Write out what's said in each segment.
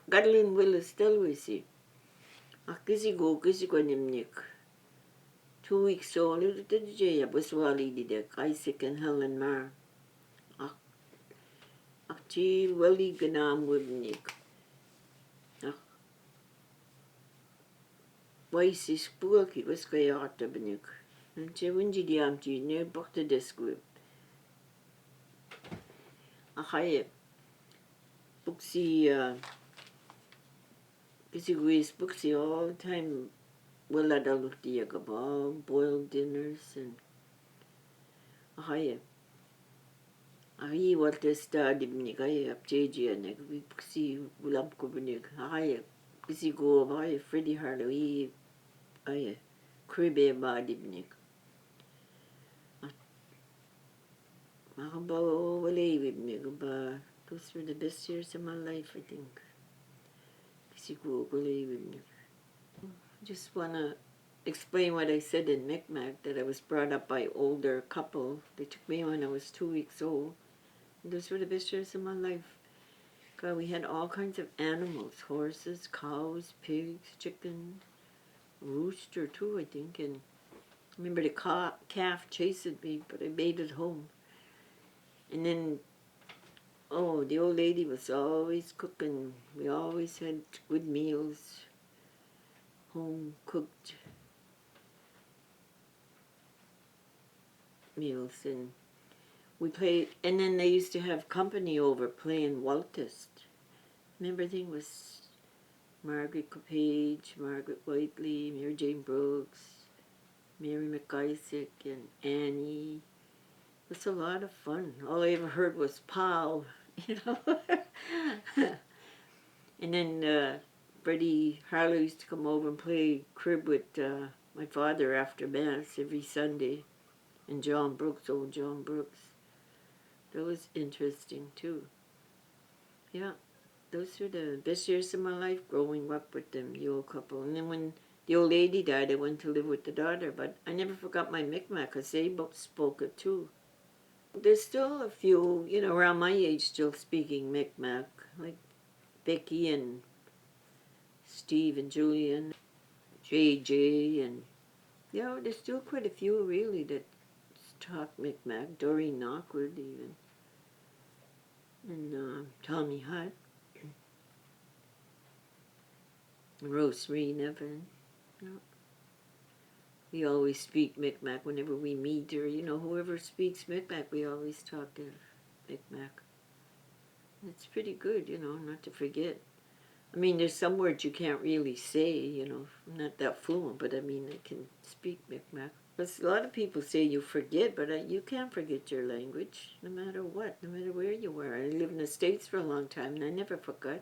Gadlin Willis Delwisi. Kisi ko nimnik. 2 weeks old, did Jaya Buswali did Isaac and Helen Mar. Akchi Wali Ganam Wibnik. Waisi Spooky was Kayata Benik. And Chewinji Diamti near Bokta Desquib. Ahaye Buxi Kisi Gwis Buxi all the time. Well, I don't look the Yagabal, boiled dinners, and Ahaye. Ahi what the study Bnik, I up JJ and we see Ulamp Kubinik. Ahaye Kisi go by Freddie Harlow, Aye Cribbe Badibnik. Makaba Wale with Nigaba. Those were the best years of my life, I think. Kisi go Wale with me. Just wanna explain what I said in Micmac, that I was brought up by older couple. They took me when I was 2 weeks old. And those were the best years of my life. God, we had all kinds of animals, horses, cows, pigs, chicken, rooster too, I think. And I remember the calf chasing me, but I made it home. And then, oh, the old lady was always cooking. We always had good meals, home cooked meals, and we played. And then they used to have company over playing Waltist. Remember, thing was Margaret Capage, Margaret Whiteley, Mary Jane Brooks, Mary McIsaac, and Annie. It was a lot of fun. All I ever heard was "Pow," you know. And then Freddie Harlow used to come over and play crib with my father after Mass every Sunday. And John Brooks, old John Brooks. That was interesting too. Yeah, those were the best years of my life, growing up with them, the old couple. And then when the old lady died, I went to live with the daughter. But I never forgot my Micmac, because they both spoke it too. There's still a few, around my age still speaking Micmac, like Becky and Steve and Julian, JJ, and there's still quite a few really that talk Micmac. Doreen Knockwood even, and Tommy Hutt, and Rosemary Nevin. We always speak Micmac whenever we meet, or whoever speaks Micmac, we always talk Micmac. It's pretty good, not to forget. I mean, there's some words you can't really say, I'm not that fluent, but I mean, I can speak Micmac. Because a lot of people say you forget, but you can't forget your language, no matter what, no matter where you were. I lived in the States for a long time, and I never forgot.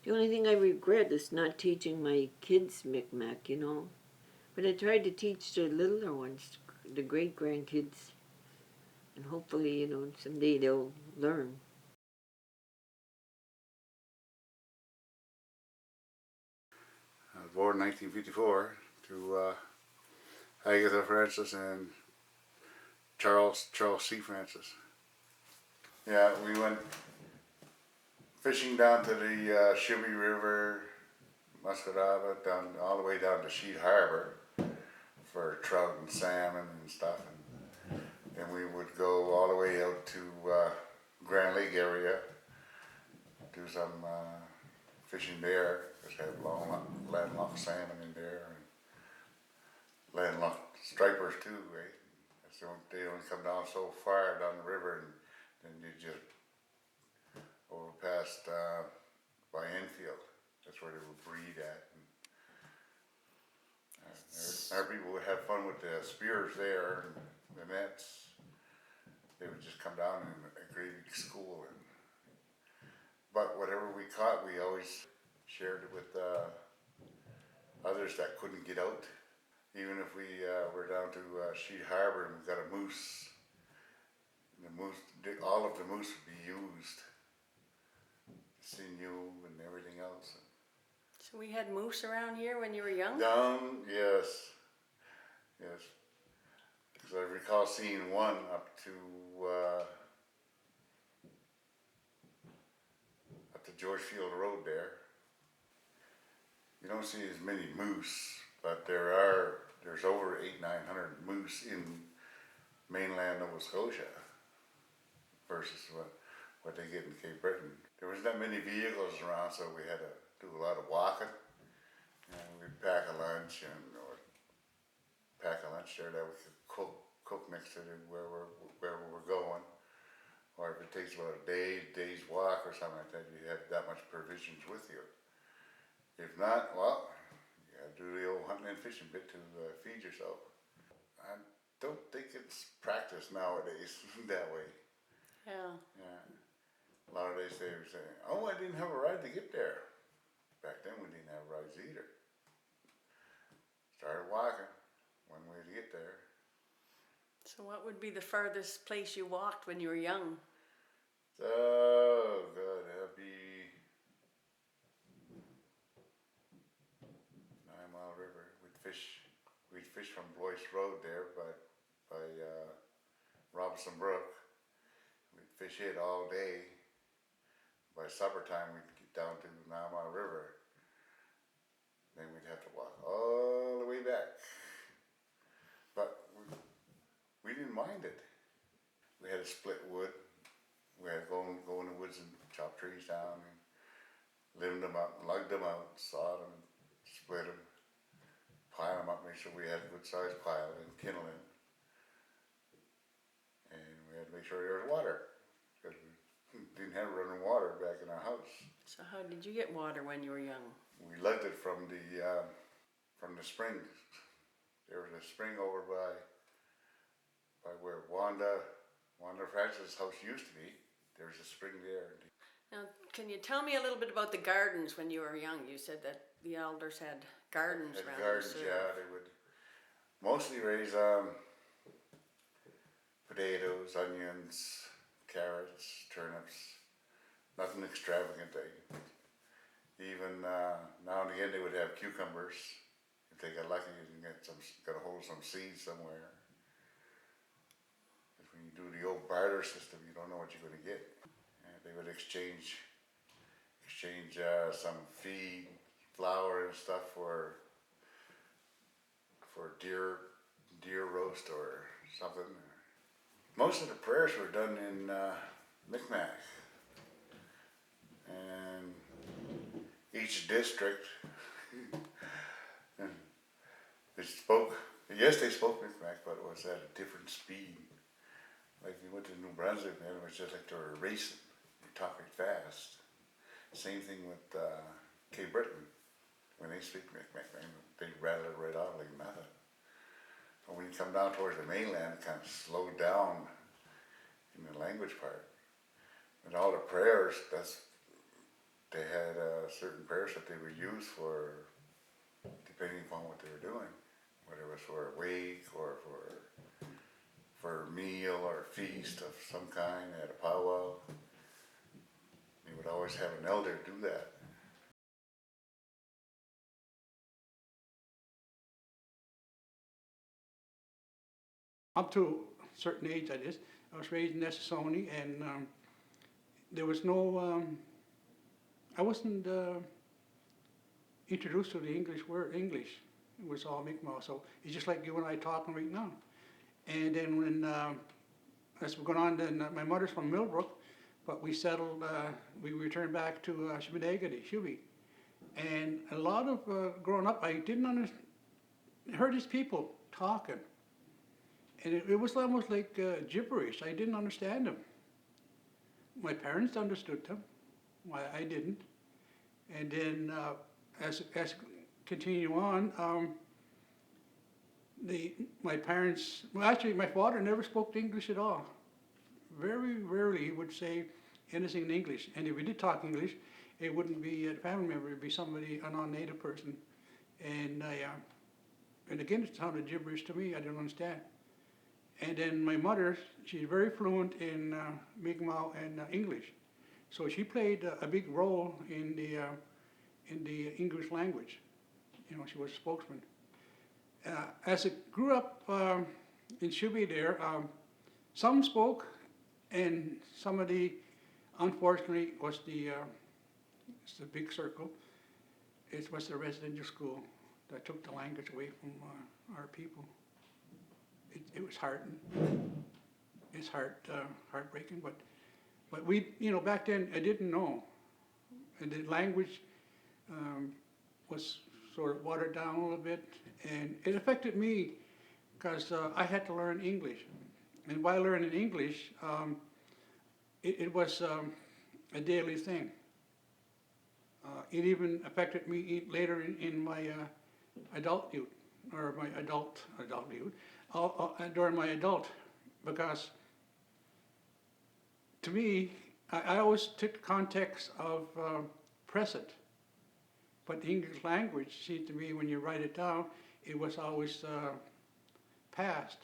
The only thing I regret is not teaching my kids Micmac, But I tried to teach the littler ones, the great-grandkids, and hopefully, someday they'll learn. I was born in 1954 to Agatha Francis and Charles C. Francis. Yeah, we went fishing down to the Shibby River, Muscatava, down all the way down to Sheet Harbor for trout and salmon and stuff. And then we would go all the way out to Grand Lake area, do some fishing there, because they have landlocked salmon in there, and landlocked stripers too, right? So they only come down so far down the river, and then you just over past by Enfield. That's where they would breed at. And our people would have fun with the spears there and the nets. They would just come down in a great big school, but whatever we caught, we always shared it with others that couldn't get out. Even if we were down to Sheet Harbor and we got a moose, all of the moose would be used, sinew and everything else. So we had moose around here when you were young? Yes. Because I recall seeing one up to George Field Road there. You don't see as many moose, but there's over 800-900 moose in mainland Nova Scotia versus what they get in Cape Breton. There wasn't that many vehicles around, so we had to do a lot of walking. And we'd pack a lunch or pack a lunch there that we could cook next to where we're going. Or if it takes about a day's walk or something like that, you have that much provisions with you. If not, well, you gotta do the old hunting and fishing bit to feed yourself. I don't think it's practiced nowadays that way. Yeah. Yeah. A lot of days they were saying, oh, I didn't have a ride to get there. Back then we didn't have rides either. Started walking, one way to get there. So what would be the furthest place you walked when you were young? Oh, God, that'd be 9 Mile River. We'd fish from Blois Road there by Robinson Brook. We'd fish it all day. By supper time, we'd get down to 9 Mile River. Then we'd have to walk all the way back. But we didn't mind it. We had to split wood. We had to go in the woods and chop trees down and limb them up, lug them out, saw them, split them, pile them up, make sure we had a good sized pile and kindling. And we had to make sure there was water, because we didn't have running water back in our house. So how did you get water when you were young? We lugged it from the springs. There was a spring over by where Wanda Francis' house used to be. There was a spring there. Now, can you tell me a little bit about the gardens when you were young? You said that the elders had gardens around Gardens, the yeah, they would mostly raise potatoes, onions, carrots, turnips. Nothing extravagant. Even now and again they would have cucumbers. If they got lucky, you can get a hold of some seeds somewhere. Because when you do the old barter system, you don't know what you're going to get. And they would exchange some feed, flour and stuff for deer roast or something. Most of the prayers were done in Micmac, and each district they spoke Micmac, but it was at a different speed. Like you went to New Brunswick, man, it was just like they were racing. They talk very fast. Same thing with Cape Breton. When they speak Micmac, man, they rattle it right out like nothing. But when you come down towards the mainland, it kind of slowed down in the language part. And all the prayers, they had certain prayers that they would use for, depending upon what they were doing, whether it was for a wake or for a meal or a feast of some kind. They had a powwow. They would always have an elder do that. Up to a certain age, I was raised in Essassoni, and there was no, I wasn't introduced to the English word English. It was all Mi'kmaq, so it's just like you and I talking right now. And then when, as we're going on, then my mother's from Millbrook, but we settled, we returned back to Shubenacadie, Shuby. And a lot of growing up, I didn't heard these people talking. And it was almost like gibberish. I didn't understand them. My parents understood them, why I didn't. And then as continue on, my parents, well actually my father never spoke English at all. Very rarely he would say anything in English. And if we did talk English, it wouldn't be a family member, it'd be somebody, a non-native person. And again, it sounded gibberish to me, I didn't understand. And then my mother, she's very fluent in Mi'kmaq and English. So she played a big role in the English language. You know, she was a spokesman. As I grew up in Shuby there, some spoke, and somebody, unfortunately, was the it's a big circle. It was the residential school that took the language away from our people. It was hard. It's heartbreaking, but we, back then I didn't know, and the language was sort of watered down a little bit, and it affected me because I had to learn English, and while learning English, it was a daily thing. It even affected me later in my adult youth, or my adult youth, during my adult, because to me, I always took the context of present, but the English language, see, to me, when you write it down, it was always past.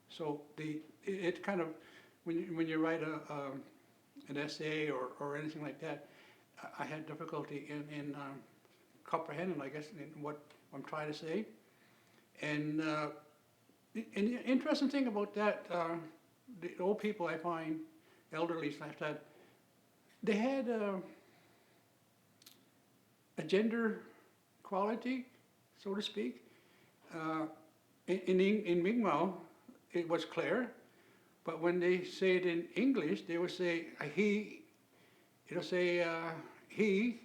So it kind of, when you write an essay or anything like that, I had difficulty in comprehending, I guess, in what I'm trying to say. And the interesting thing about that, the old people I find, elderly like that, they had a gender quality, so to speak. In Mi'kmaq, it was clear, but when they say it in English, they would say he. It'll say he,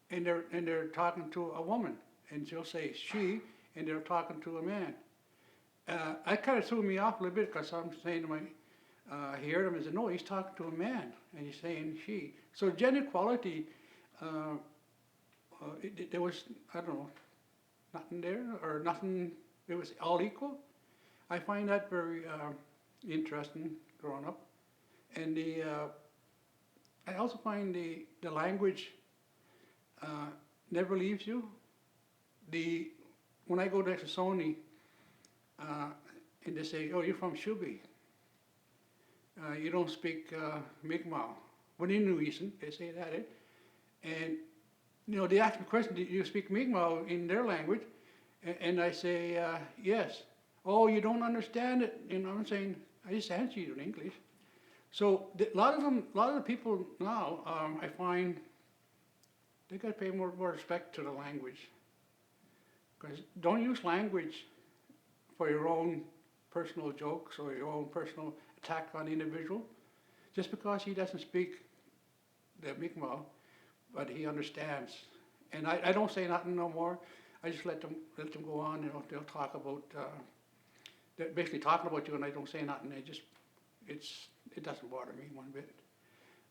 and they're talking to a woman, and she'll say she, and they're talking to a man. That kind of threw me off a little bit because I'm saying to my, I heard him and said, no, he's talking to a man, and he's saying she. So gender equality, there was, I don't know, nothing there, or nothing, it was all equal. I find that very interesting growing up. And I also find the language never leaves you. When I go to Sony, and they say, oh, you're from Shubi. You don't speak Mi'kmaq. When in Nuisan, they say that. And, they ask me a question, do you speak Mi'kmaq in their language? And I say, yes. Oh, you don't understand it. I'm saying, I just answer you in English. So a lot of the people now, I find, they got to pay more respect to the language. Because don't use language for your own personal jokes or your own personal attack on the individual. Just because he doesn't speak the Mi'kmaq, but he understands. And I don't say nothing no more. I just let them go on. They'll talk about, they're basically talking about you, and I don't say nothing. It doesn't bother me one bit.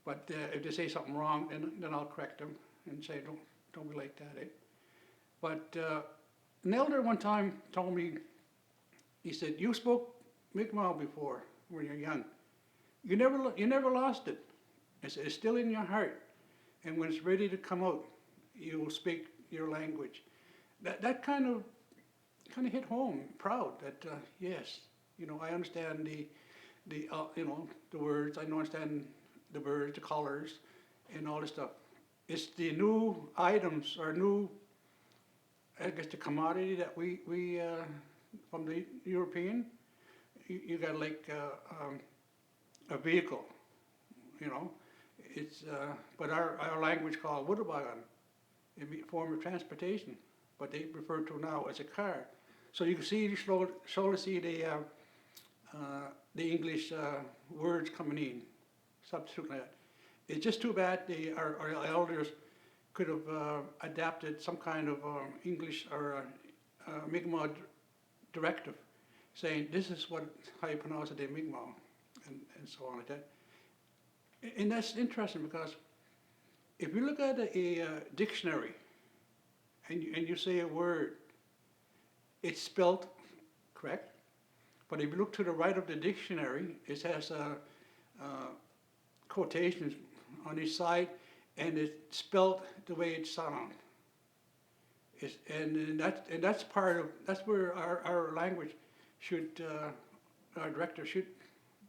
But if they say something wrong, then I'll correct them and say, don't be like that. But an elder one time told me, he said, you spoke Mi'kmaq before when you're young. You never lost it. It's still in your heart. And when it's ready to come out, you will speak your language. That kind of hit home, proud that, yes, I understand the words, I understand the birds, the colors, and all this stuff. It's the new items or new, I guess, the commodity that we from the European, you got like a vehicle, it's, but our language called Wudabagan, a form of transportation, but they refer to now as a car. So you can see, slowly see the English words coming in, substituting that. It's just too bad our elders could have adapted some kind of English or Mi'kmaq directive, saying this is how you pronounce it in Mi'kmaq, and so on like that. And that's interesting because if you look at a dictionary and you say a word, it's spelled correct, but if you look to the right of the dictionary, it has quotations on each side, and it's spelled the way it sounds. That's where our language should, our director should,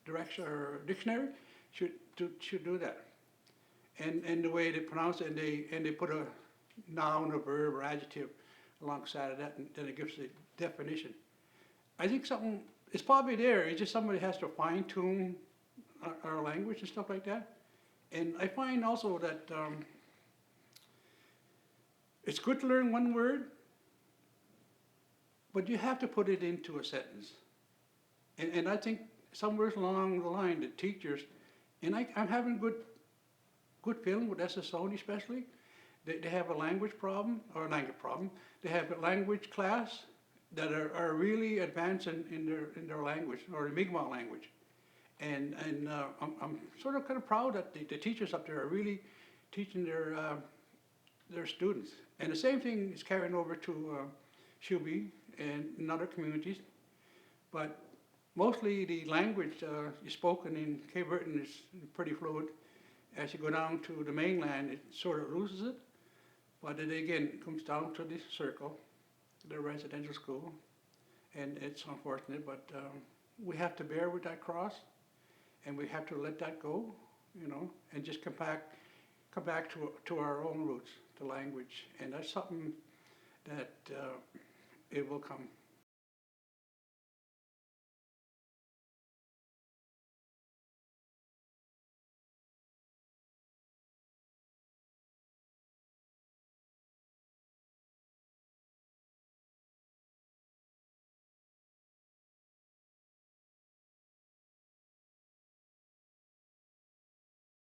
our dictionary should do that. And the way they pronounce it, and they put a noun, a verb, or adjective alongside of that, and then it gives the definition. I think something, it's probably there, it's just somebody has to fine tune our language and stuff like that. And I find also that it's good to learn one word, but you have to put it into a sentence. And I think somewhere along the line, the teachers, and I'm having good feeling with SSO especially. They have a language problem, or a language problem. They have a language class that are really advanced in their language, or the Mi'kmaq language. And I'm sort of kind of proud that the teachers up there are really teaching their students. And the same thing is carrying over to Shuby and in other communities. But mostly the language spoken in Cape Breton is pretty fluid. As you go down to the mainland, it sort of loses it. But it again comes down to the circle, the residential school. And it's unfortunate, but we have to bear with that cross, and we have to let that go, you know, and just come back to our own roots, the language. And that's something that it will come.